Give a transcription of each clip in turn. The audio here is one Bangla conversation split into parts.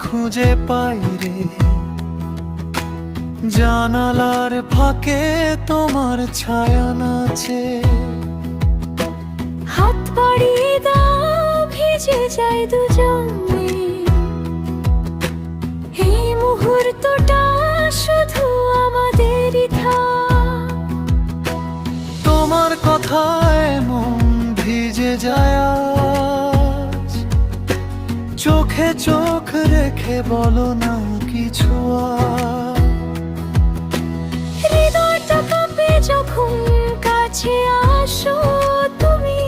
খুঁজে পাই রে, জানালার ফাঁকে তোমার ছায়া নাচে। হাত বাড়িয়ে দাও, ভিজে যায় দুজনে। এই মুহূর্তটা শুধু আমাদেরই থাক। তোমার কথায় মন ভিজে যায় আজ, চোখে চোখ রেখে বলো না কিছু আর। হৃদয়টা কাঁপে যখন কাছে আসো তুমি।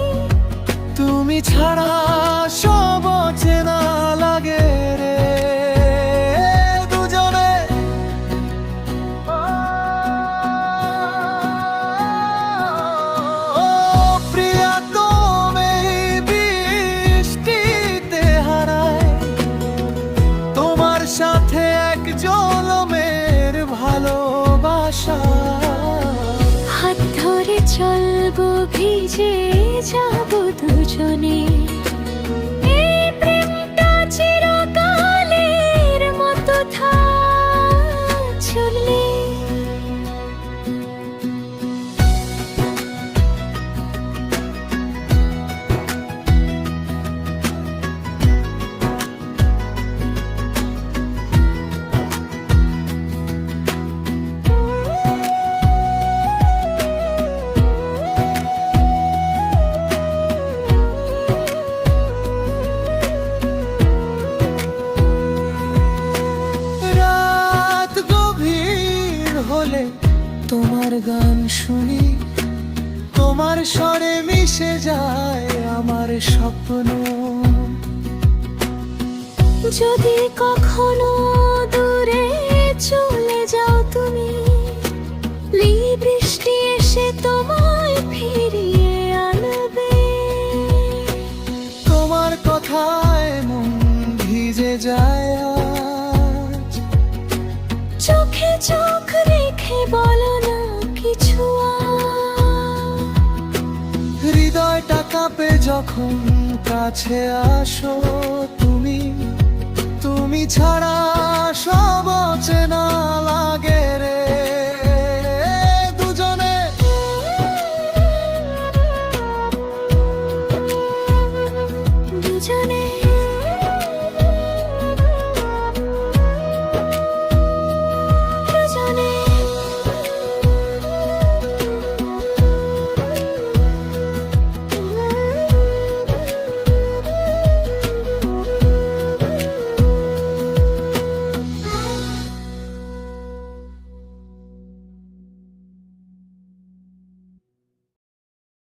তুমি ছাড়া সব অচেনা লাগে রে দুজনে। ও প্রিয়া, তুমি বৃষ্টিতে হারায়, তোমার সাথে এক জলমের ভালোবাসা। হাত ধরে চলবো, ভিজে যাবো দুজনে। এই প্রেমটা চিরকালের মতো থাক চললে। রাত গভীর হলে তোমার গান শুনি, তোমার স্বরে মিশে যায় আমার স্বপ্ন। যদি কখনো দূরে চলে যাও তুমি, বৃষ্টি এসে তোমায় ফিরিয়ে আনবে। তোমার কথায় মন ভিজে যায় আজ, চোখে চোখ রেখে বলো না কিছু আর। হৃদয়টা কাঁপে যখন কাছে আসো তুমি। তুমি ছাড়া সব অচেনা লাগে রে দুজনে। দুজনে